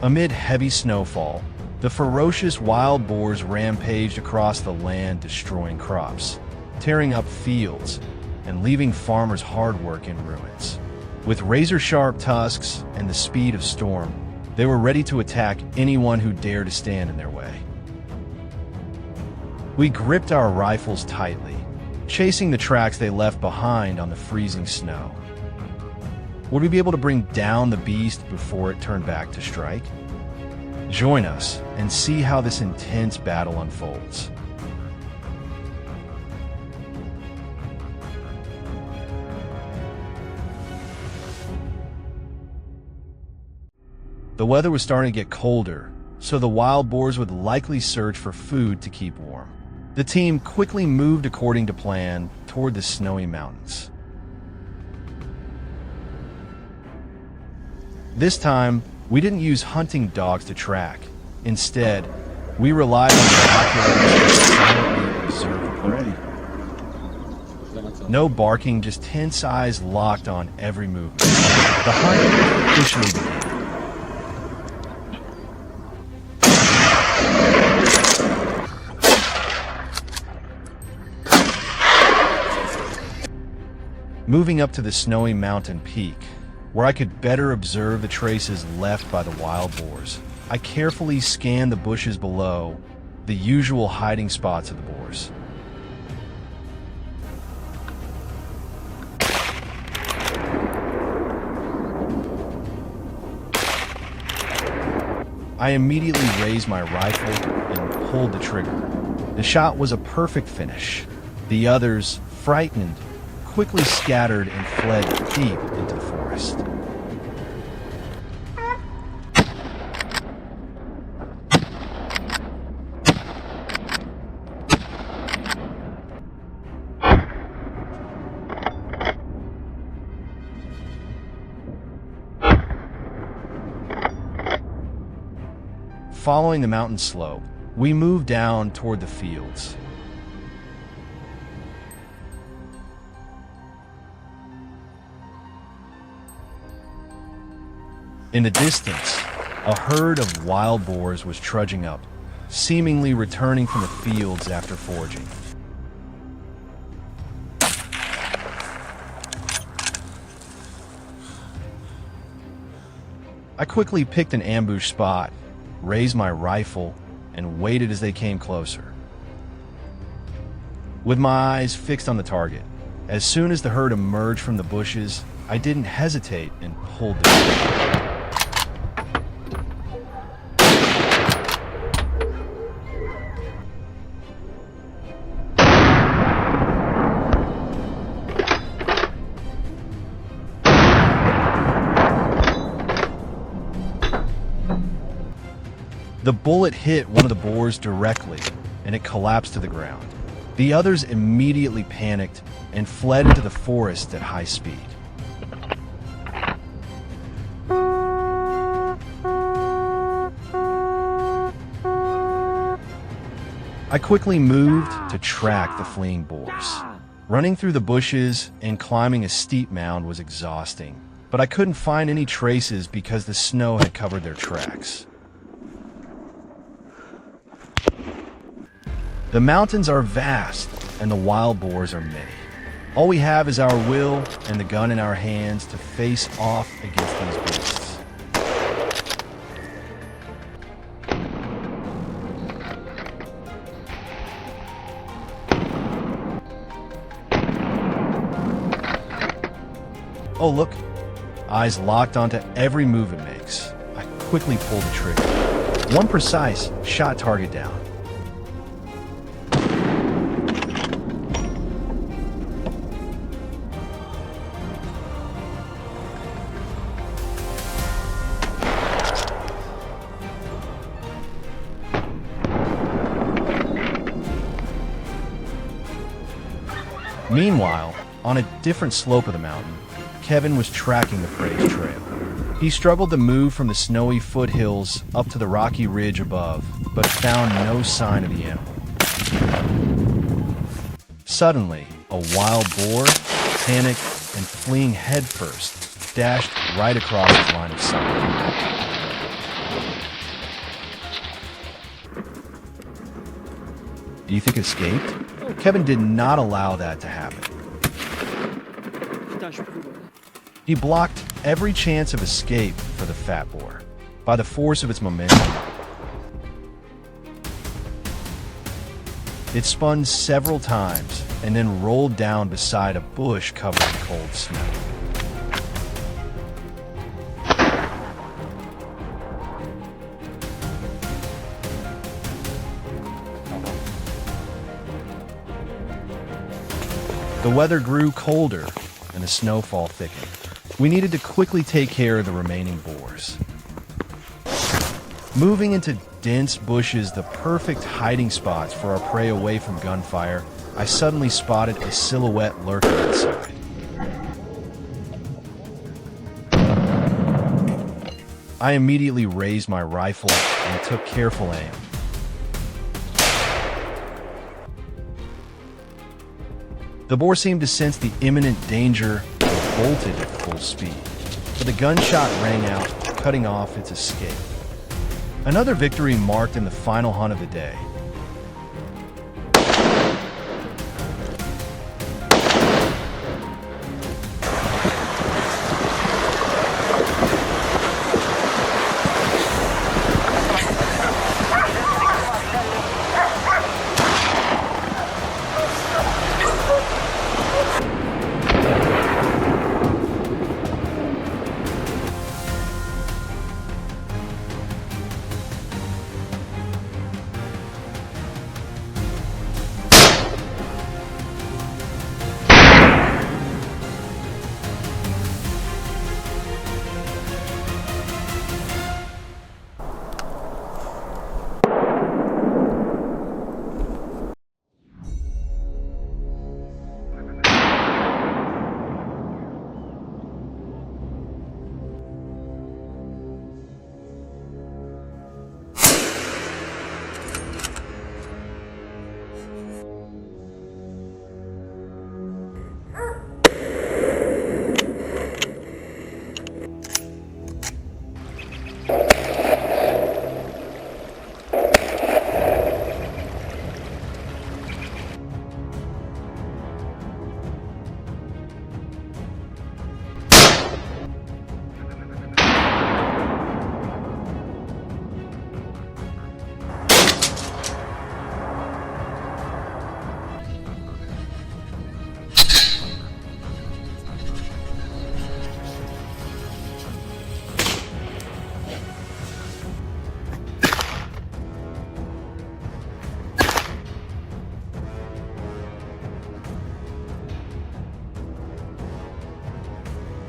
Amid heavy snowfall, the ferocious wild boars rampaged across the land, destroying crops, tearing up fields, and leaving farmers' hard work in ruins. With razor-sharp tusks and the speed of storm, they were ready to attack anyone who dared to stand in their way. We gripped our rifles tightly, chasing the tracks they left behind on the freezing snow. Would we be able to bring down the beast before it turned back to strike? Join us and see how this intense battle unfolds. The weather was starting to get colder, so the wild boars would likely search for food to keep warm. The team quickly moved according to plan toward the snowy mountains. This time, we didn't use hunting dogs to track. Instead, we relied on binoculars to silently observe the prey. No barking, just tense eyes locked on every movement. The hunt officially began. Moving up to the snowy mountain peak, where I could better observe the traces left by the wild boars, I carefully scanned the bushes below, the usual hiding spots of the boars. I immediately raised my rifle and pulled the trigger. The shot was a perfect finish. The others, frightened, quickly scattered and fled deep into the forest. Following the mountain slope, we moved down toward the fields. In the distance, a herd of wild boars was trudging up, seemingly returning from the fields after foraging. I quickly picked an ambush spot, raised my rifle, and waited as they came closer. With my eyes fixed on the target, as soon as the herd emerged from the bushes, I didn't hesitate and pulled the trigger. The bullet hit one of the boars directly, and it collapsed to the ground. The others immediately panicked and fled into the forest at high speed. I quickly moved to track the fleeing boars. Running through the bushes and climbing a steep mound was exhausting, but I couldn't find any traces because the snow had covered their tracks. The mountains are vast, and the wild boars are many. All we have is our will and the gun in our hands to face off against these beasts. Oh look, eyes locked onto every move it makes. I quickly pull the trigger. One precise shot target down. Meanwhile, on a different slope of the mountain, Kevin was tracking the prey's trail. He struggled to move from the snowy foothills up to the rocky ridge above, but found no sign of the animal. Suddenly, a wild boar, panicked and fleeing headfirst, dashed right across his line of sight. Do you think it escaped? Kevin did not allow that to happen. He blocked every chance of escape for the fat boar by the force of its momentum. It spun several times and then rolled down beside a bush covered in cold snow. The weather grew colder and the snowfall thickened. We needed to quickly take care of the remaining boars. Moving into dense bushes, the perfect hiding spots for our prey away from gunfire, I suddenly spotted a silhouette lurking inside. I immediately raised my rifle and took careful aim. The boar seemed to sense the imminent danger and bolted at full speed, but the gunshot rang out, cutting off its escape. Another victory marked in the final hunt of the day.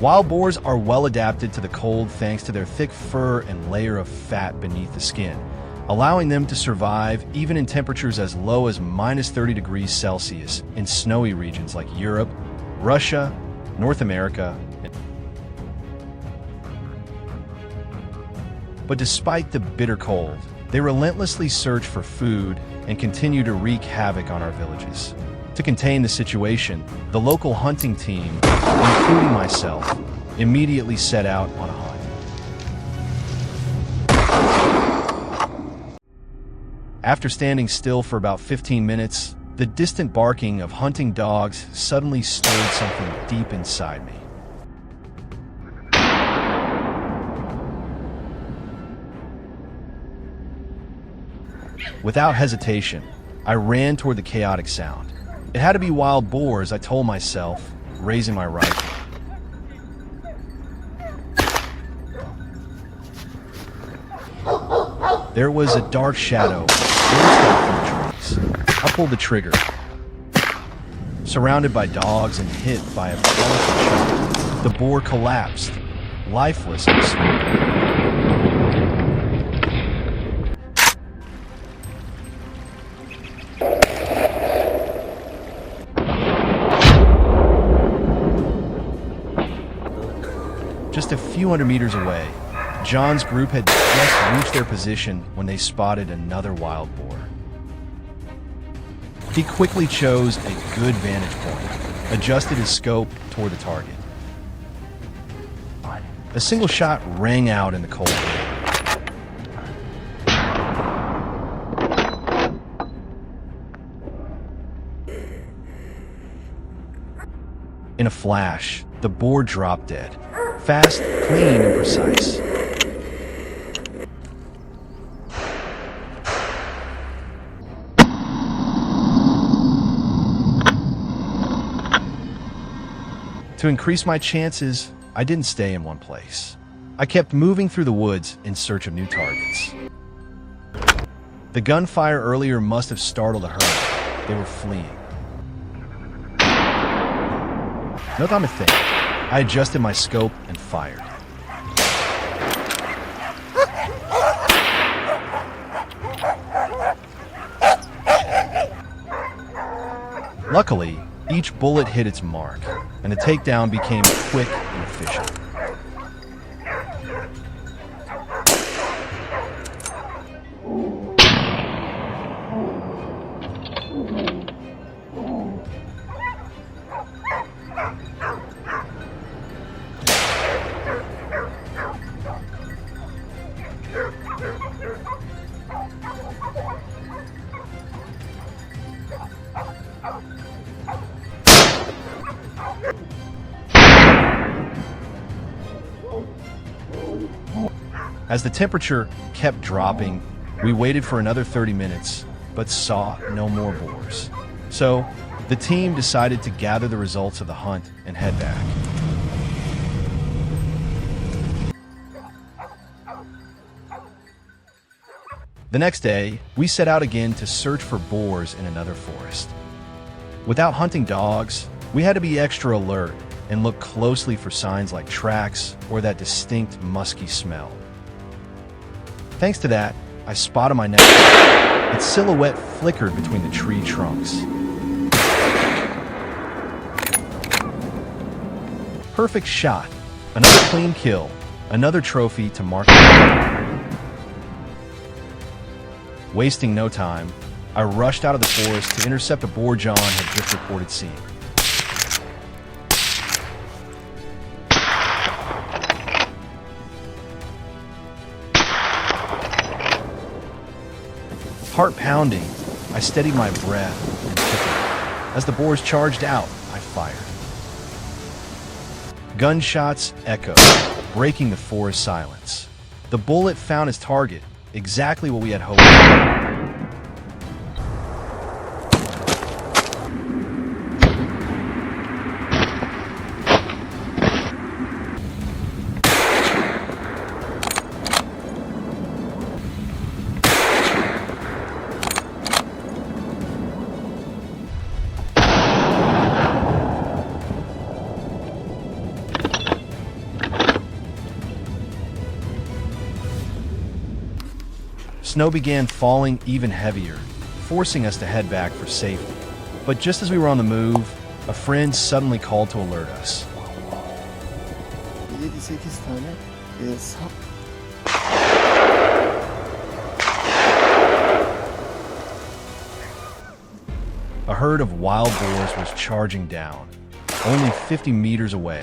Wild boars are well adapted to the cold thanks to their thick fur and layer of fat beneath the skin, allowing them to survive even in temperatures as low as -30 degrees Celsius in snowy regions like Europe, Russia, North America. But despite the bitter cold, they relentlessly search for food and continue to wreak havoc on our villages. To contain the situation, the local hunting team, including myself, immediately set out on a hunt. After standing still for about 15 minutes, the distant barking of hunting dogs suddenly stirred something deep inside me. Without hesitation, I ran toward the chaotic sound. It had to be wild boars, I told myself, raising my rifle. There was a dark shadow from the trees. I pulled the trigger. Surrounded by dogs and hit by a powerful shot, the boar collapsed, lifeless and smoking. Just a few hundred meters away, John's group had just reached their position when they spotted another wild boar. He quickly chose a good vantage point, adjusted his scope toward the target. A single shot rang out in the cold air. In a flash, the boar dropped dead. Fast, clean, and precise. To increase my chances, I didn't stay in one place. I kept moving through the woods in search of new targets. The gunfire earlier must have startled a herd. They were fleeing. No time to think. I adjusted my scope and fired. Luckily, each bullet hit its mark, and the takedown became quick and efficient. As the temperature kept dropping, we waited for another 30 minutes, but saw no more boars. So, the team decided to gather the results of the hunt and head back. The next day, we set out again to search for boars in another forest. Without hunting dogs, we had to be extra alert and look closely for signs like tracks or that distinct musky smell. Thanks to that, I spotted my next one. Its silhouette flickered between the tree trunks. Perfect shot. Another clean kill. Another trophy to mark. Wasting no time, I rushed out of the forest to intercept a boar John had just reported seeing. Heart pounding, I steadied my breath and took it. As the boars charged out, I fired. Gunshots echoed, breaking the forest silence. The bullet found its target, exactly what we had hoped for. Snow began falling even heavier, forcing us to head back for safety. But just as we were on the move, a friend suddenly called to alert us. A herd of wild boars was charging down, only 50 meters away.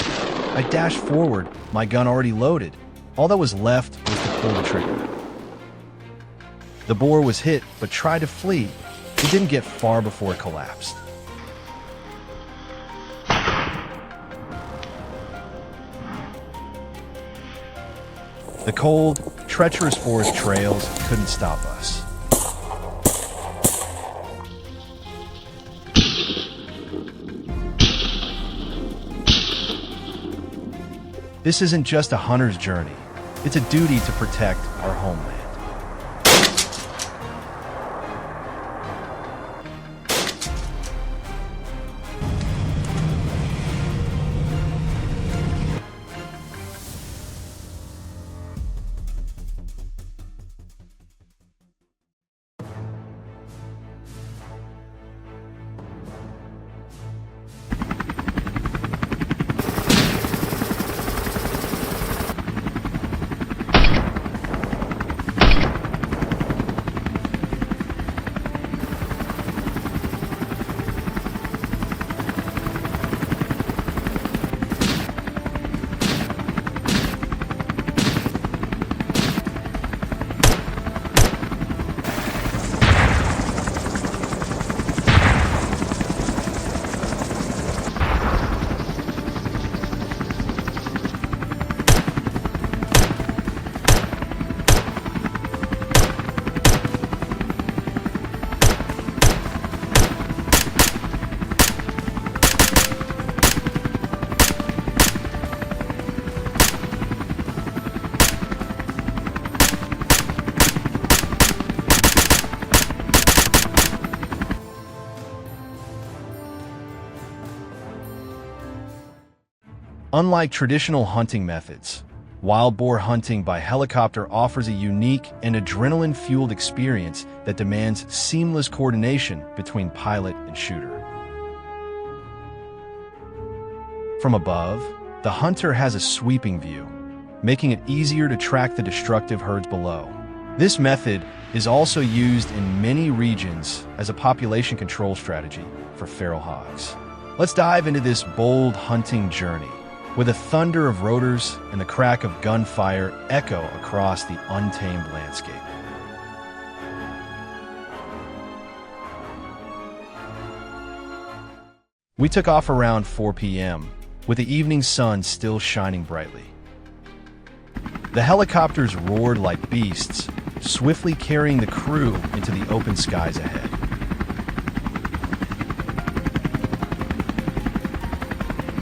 I dashed forward, my gun already loaded. All that was left was to pull the trigger. The boar was hit, but tried to flee. It didn't get far before it collapsed. The cold, treacherous forest trails couldn't stop us. This isn't just a hunter's journey. It's a duty to protect our homeland. Unlike traditional hunting methods, wild boar hunting by helicopter offers a unique and adrenaline-fueled experience that demands seamless coordination between pilot and shooter. From above, the hunter has a sweeping view, making it easier to track the destructive herds below. This method is also used in many regions as a population control strategy for feral hogs. Let's dive into this bold hunting journey, where the thunder of rotors and the crack of gunfire echo across the untamed landscape. We took off around 4 p.m., with the evening sun still shining brightly. The helicopters roared like beasts, swiftly carrying the crew into the open skies ahead.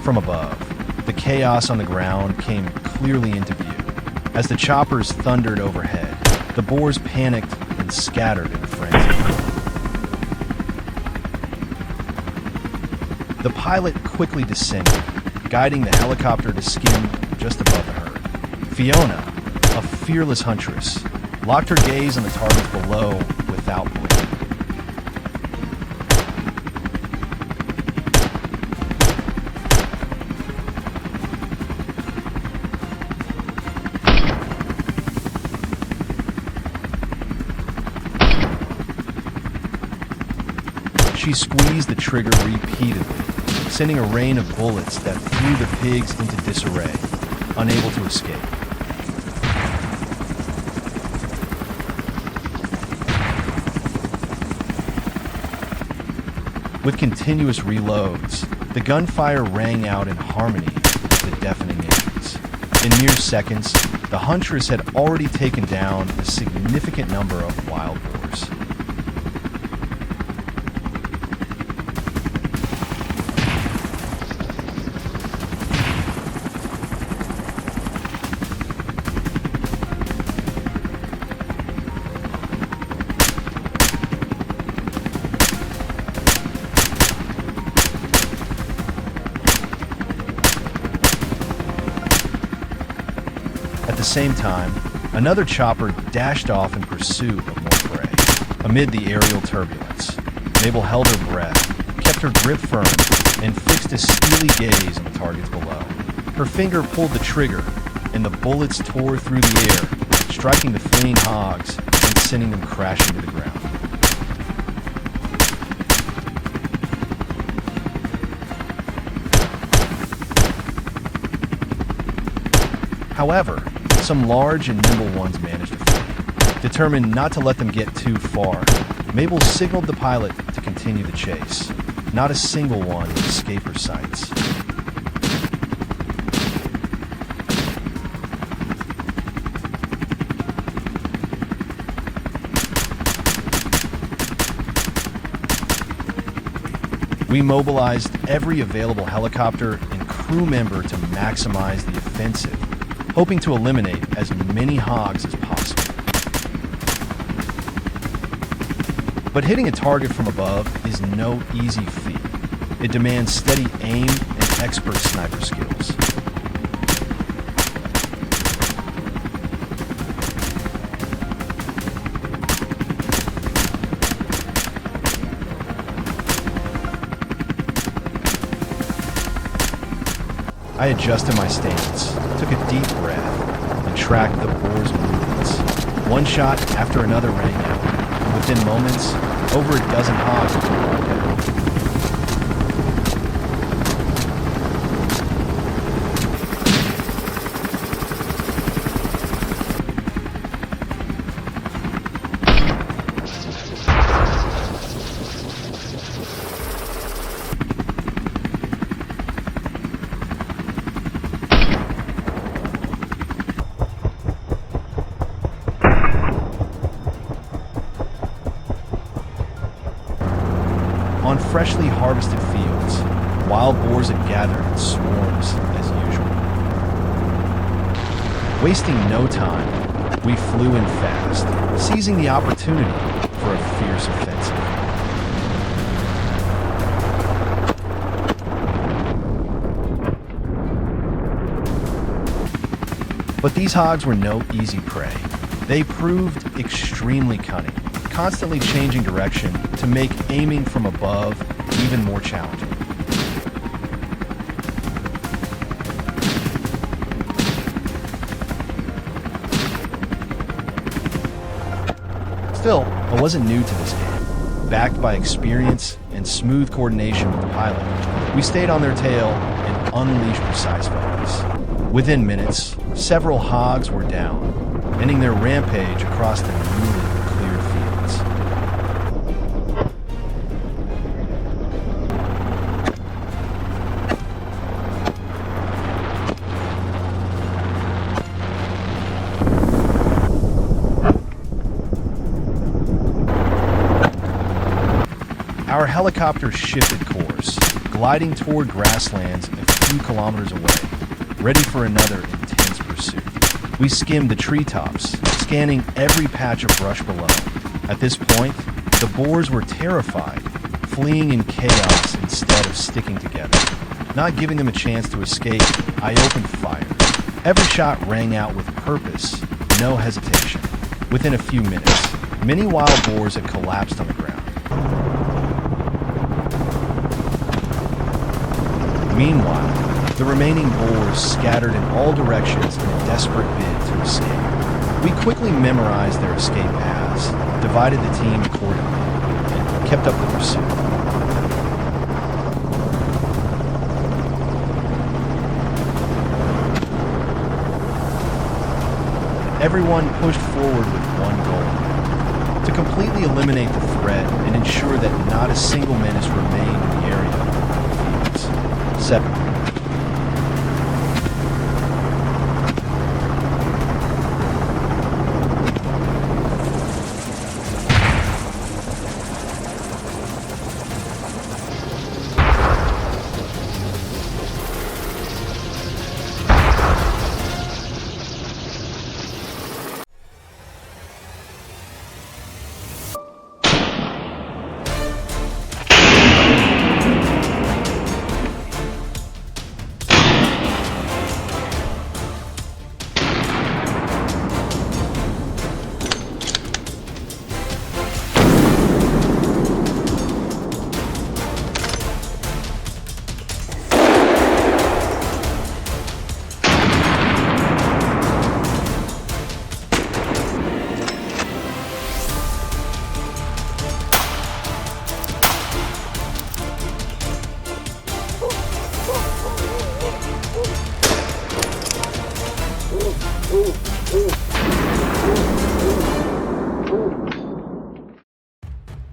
From above, the chaos on the ground came clearly into view. As the choppers thundered overhead, the boars panicked and scattered in a frenzy. The pilot quickly descended, guiding the helicopter to skim just above the herd. Fiona, a fearless huntress, locked her gaze on the targets below without blinking. She squeezed the trigger repeatedly, sending a rain of bullets that threw the pigs into disarray, unable to escape. With continuous reloads, the gunfire rang out in harmony with the deafening engines. In mere seconds, the huntress had already taken down a significant number of wild boars. At the same time, another chopper dashed off in pursuit of more prey. Amid the aerial turbulence, Mabel held her breath, kept her grip firm, and fixed a steely gaze on the targets below. Her finger pulled the trigger, and the bullets tore through the air, striking the fleeing hogs and sending them crashing to the ground. However, some large and nimble ones managed to flee. Determined not to let them get too far, Mabel signaled the pilot to continue the chase. Not a single one would escape her sights. We mobilized every available helicopter and crew member to maximize the offensive, hoping to eliminate as many hogs as possible. But hitting a target from above is no easy feat. It demands steady aim and expert sniper skills. I adjusted my stance, took a deep breath, and tracked the boar's movements. One shot after another rang out, and within moments, over a dozen hogs were wiped out. On freshly harvested fields, wild boars had gathered in swarms as usual. Wasting no time, we flew in fast, seizing the opportunity for a fierce offensive. But these hogs were no easy prey. They proved extremely cunning, constantly changing direction to make aiming from above even more challenging. Still, I wasn't new to this game. Backed by experience and smooth coordination with the pilot, we stayed on their tail and unleashed precise focus. Within minutes, several hogs were down, ending their rampage across the newly cleared fields. Our helicopter shifted course, gliding toward grasslands a few kilometers away, ready for another intense pursuit. We skimmed the treetops, scanning every patch of brush below. At this point, the boars were terrified, fleeing in chaos instead of sticking together. Not giving them a chance to escape, I opened fire. Every shot rang out with purpose, no hesitation. Within a few minutes, many wild boars had collapsed on the ground. Meanwhile, the remaining boars scattered in all directions in a desperate bid to escape. We quickly memorized their escape paths, divided the team accordingly, and kept up the pursuit. Everyone pushed forward with one goal: to completely eliminate the threat and ensure that not a single menace remained in the area. 7.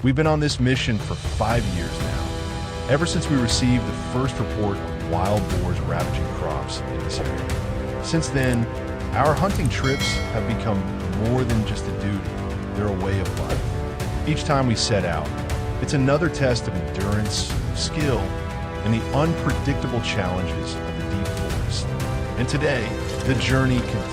We've been on this mission for 5 years now, ever since we received the first report of wild boars ravaging crops in this area. Since then, our hunting trips have become more than just a duty, they're a way of life. Each time we set out, it's another test of endurance, skill, and the unpredictable challenges of the deep forest. And today, the journey continues.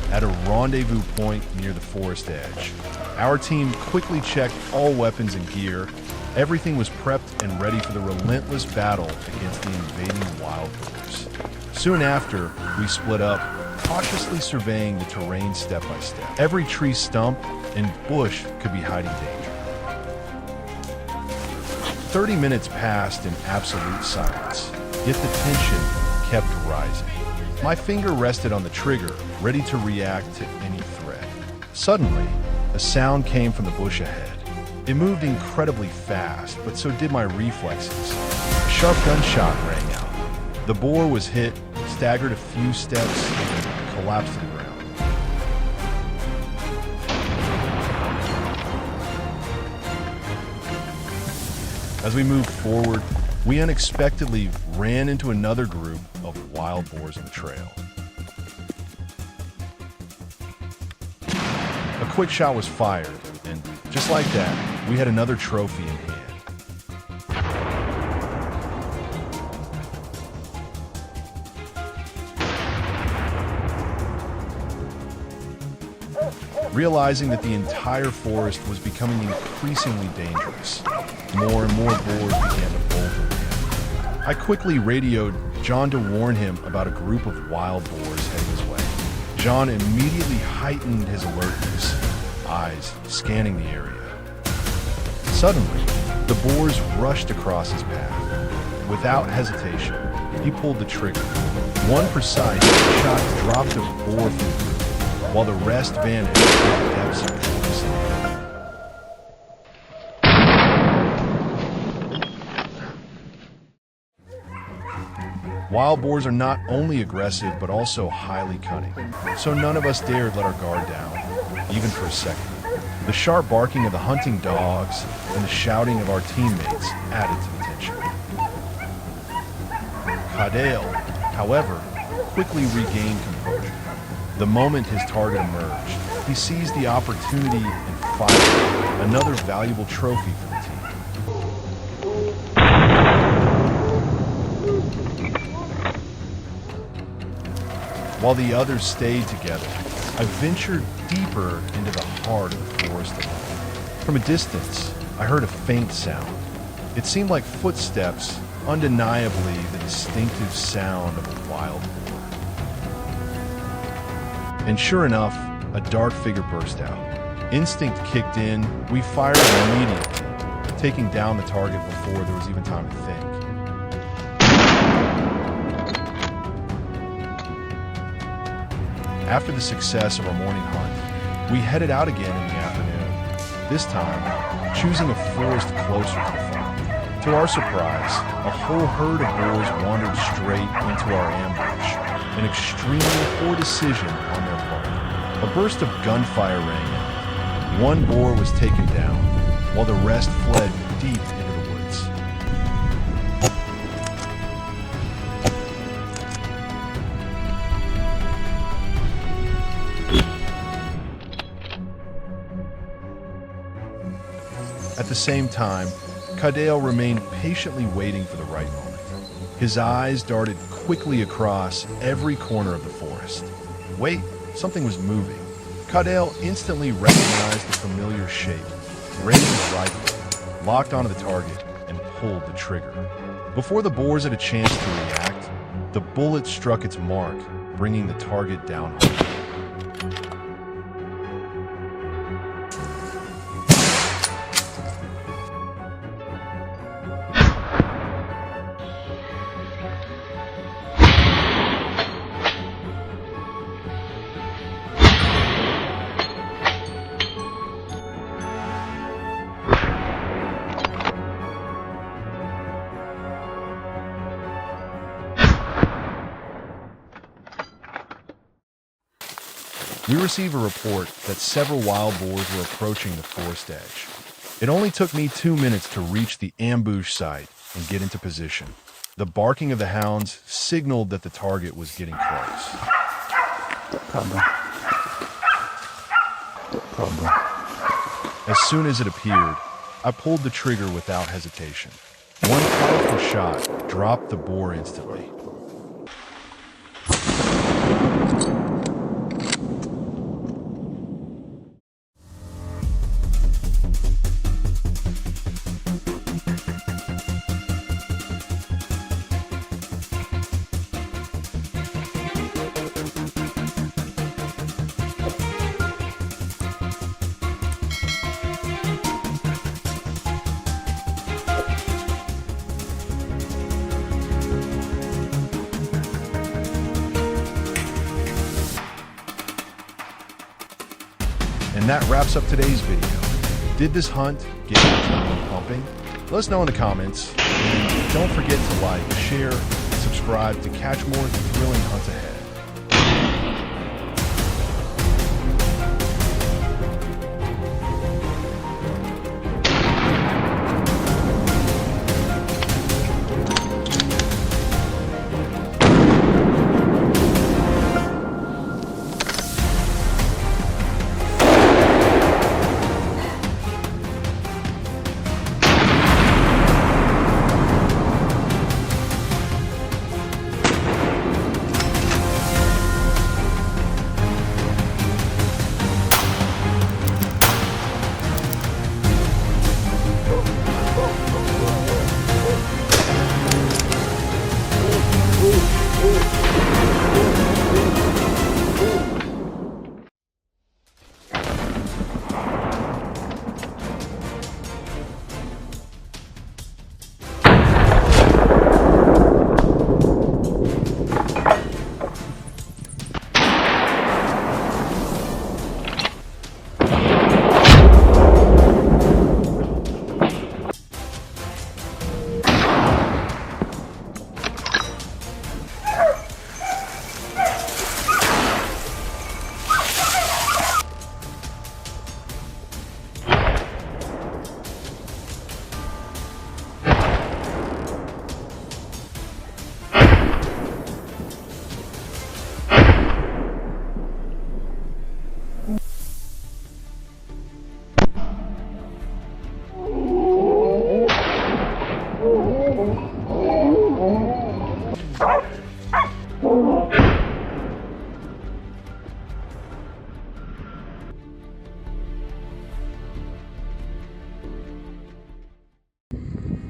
At a rendezvous point near the forest edge, our team quickly checked all weapons and gear. Everything was prepped and ready for the relentless battle against the invading wild boars. Soon after, we split up, cautiously surveying the terrain step by step. Every tree stump and bush could be hiding danger. 30 minutes passed in absolute silence, yet the tension kept rising. My finger rested on the trigger, ready to react to any threat. Suddenly, a sound came from the bush ahead. It moved incredibly fast, but so did my reflexes. A sharp gunshot rang out. The boar was hit, staggered a few steps, and collapsed to the ground. As we moved forward, we unexpectedly ran into another group of wild boars on the trail. A quick shot was fired, and just like that, we had another trophy in hand. realizing that the entire forest was becoming increasingly dangerous. More and more boars began to bolt around. I quickly radioed John to warn him about a group of wild boars heading his way. John immediately heightened his alertness, eyes scanning the area. Suddenly, the boars rushed across his path. Without hesitation, he pulled the trigger. One precise shot dropped a boar from the group, while the rest vanished in the depths of the forest. Wild boars are not only aggressive, but also highly cunning, so none of us dared let our guard down, even for a second. The sharp barking of the hunting dogs and the shouting of our teammates added to the tension. Cadale, however, quickly regained composure. The moment his target emerged, he seized the opportunity and fired, another valuable trophy for the team. While the others stayed together, I ventured deeper into the heart of the forest alone. From a distance, I heard a faint sound. It seemed like footsteps, undeniably the distinctive sound of a wild boar. And sure enough, a dark figure burst out. Instinct kicked in, we fired immediately, taking down the target before there was even time to think. After the success of our morning hunt, we headed out again in the afternoon, this time choosing a forest closer to the farm. To our surprise, a whole herd of boars wandered straight into our ambush, an extremely poor decision on their part. A burst of gunfire rang out. One boar was taken down, while the rest fled deep into the woods. At the same time, Cadale remained patiently waiting for the right moment. His eyes darted quickly across every corner of the forest. Wait, something was moving. Cadale instantly recognized the familiar shape, raised his rifle, locked onto the target, and pulled the trigger. Before the boars had a chance to react, the bullet struck its mark, bringing the target down hard. We received a report that several wild boars were approaching the forest edge. It only took me 2 minutes to reach the ambush site and get into position. The barking of the hounds signaled that the target was getting close. As soon as it appeared, I pulled the trigger without hesitation. One powerful shot dropped the boar instantly. And that wraps up today's video. Did this hunt get your adrenaline pumping? Let us know in the comments. And don't forget to like, share, and subscribe to catch more thrilling hunts ahead.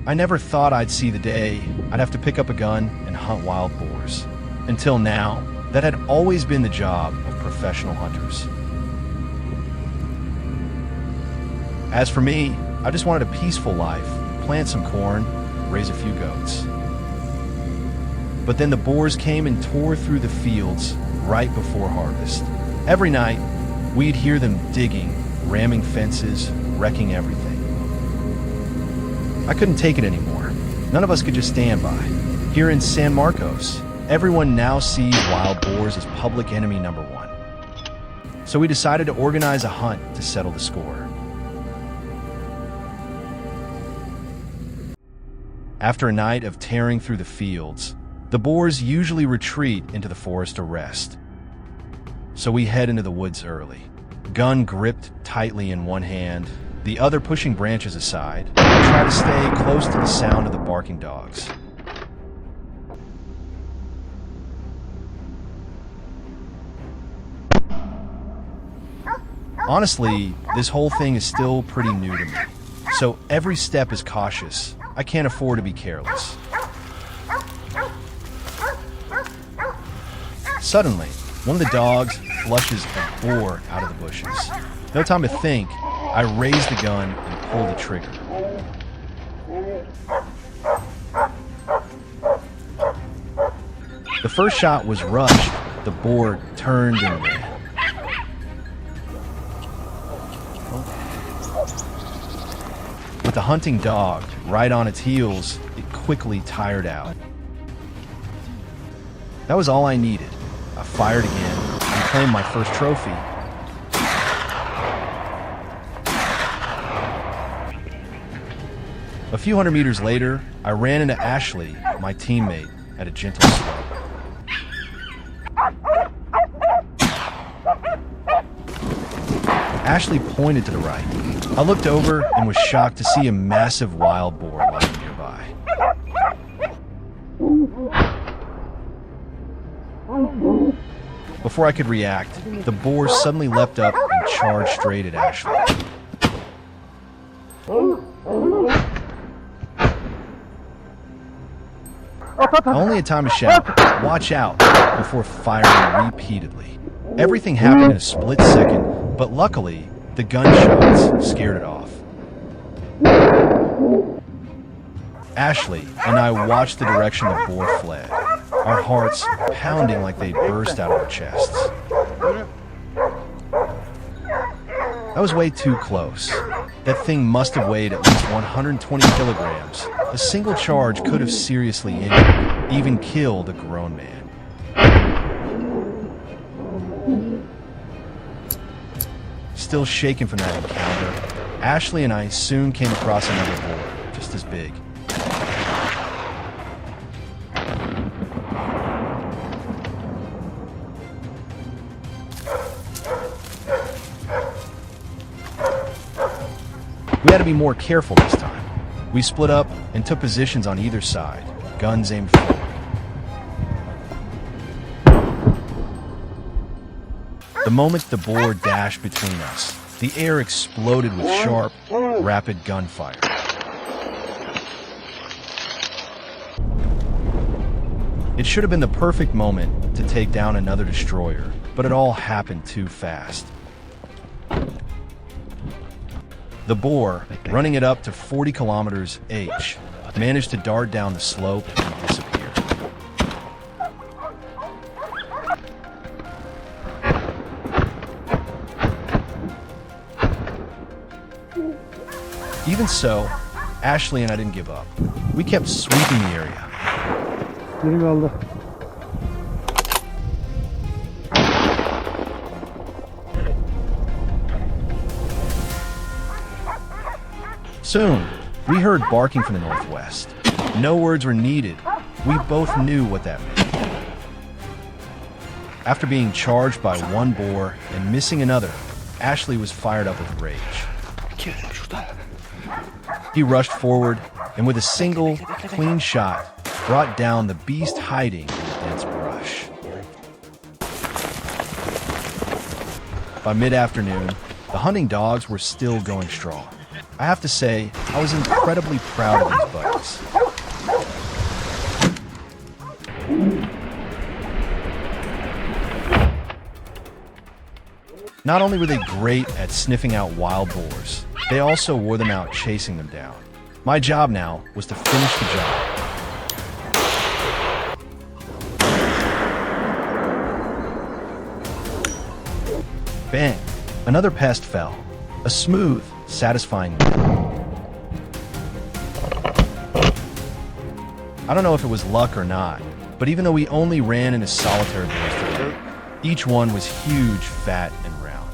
I never thought I'd see the day I'd have to pick up a gun and hunt wild boars. Until now, that had always been the job of professional hunters. As for me, I just wanted a peaceful life, plant some corn, raise a few goats. But then the boars came and tore through the fields right before harvest. Every night, we'd hear them digging, ramming fences, wrecking everything. I couldn't take it anymore. None of us could just stand by. Here in San Marcos, everyone now sees wild boars as public enemy number one. So we decided to organize a hunt to settle the score. After a night of tearing through the fields, the boars usually retreat into the forest to rest. So we head into the woods early, gun gripped tightly in one hand, the other pushing branches aside, and try to stay close to the sound of the barking dogs. Honestly, this whole thing is still pretty new to me, so every step is cautious. I can't afford to be careless. Suddenly, one of the dogs flushes a boar out of the bushes. No time to think, I raise the gun and pull the trigger. The first shot was rushed, the boar turned and ran. With the hunting dog right on its heels, it quickly tired out. That was all I needed. I fired again and claimed my first trophy. A few hundred meters later, I ran into Ashley, my teammate, at a gentle slope. Ashley pointed to the right. I looked over and was shocked to see a massive wild boar lying nearby. Before I could react, the boar suddenly leapt up and charged straight at Ashley. I only had time to shout, "Watch out," before firing repeatedly. Everything happened in a split second, but luckily, the gunshots scared it off. Ashley and I watched the direction the boar fled, our hearts pounding like they'd burst out of our chests. That was way too close. That thing must have weighed at least 120 kilograms. A single charge could have seriously injured, even killed a grown man. Still shaken from that encounter, Ashley and I soon came across another boar, just as big. We had to be more careful this time. We split up and took positions on either side, guns aimed forward. The moment the boar dashed between us, the air exploded with sharp, rapid gunfire. It should have been the perfect moment to take down another destroyer, but it all happened too fast. The boar, running it up to 40 kilometers h, managed to dart down the slope and disappear. Even so, Ashley and I didn't give up. We kept sweeping the area. Soon, we heard barking from the northwest. No words were needed. We both knew what that meant. After being charged by one boar and missing another, Ashley was fired up with rage. He rushed forward and with a single, clean shot, brought down the beast hiding in the dense brush. By mid-afternoon, the hunting dogs were still going strong. I have to say, I was incredibly proud of these buddies. Not only were they great at sniffing out wild boars, they also wore them out chasing them down. My job now was to finish the job. Bang! Another pest fell. A smooth, satisfying win. I don't know if it was luck or not, but even though we only ran in a solitary burst, each one was huge, fat, and round.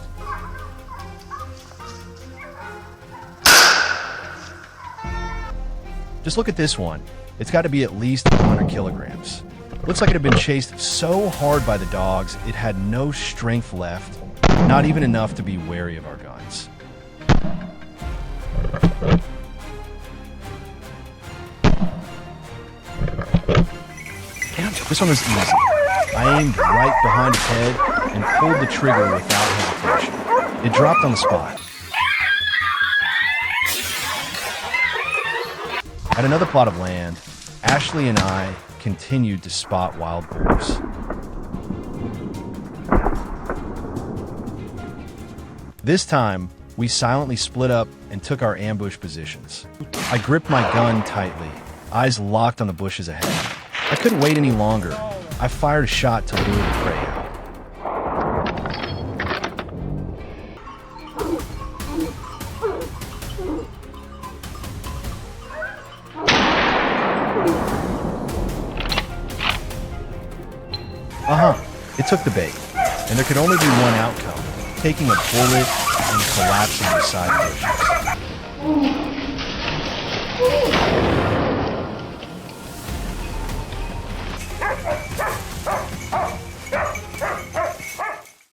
Just look at this one. It's got to be at least 100 kilograms. Looks like it had been chased so hard by the dogs, it had no strength left, not even enough to be wary of our guns. This one was easy. I aimed right behind its head and pulled the trigger without hesitation. It dropped on the spot. At another plot of land, Ashley and I continued to spot wild boars. This time, we silently split up and took our ambush positions. I gripped my gun tightly, eyes locked on the bushes ahead. I couldn't wait any longer. I fired a shot to lure the prey out. It took the bait, and there could only be one outcome, taking a bullet and collapsing beside the bushes.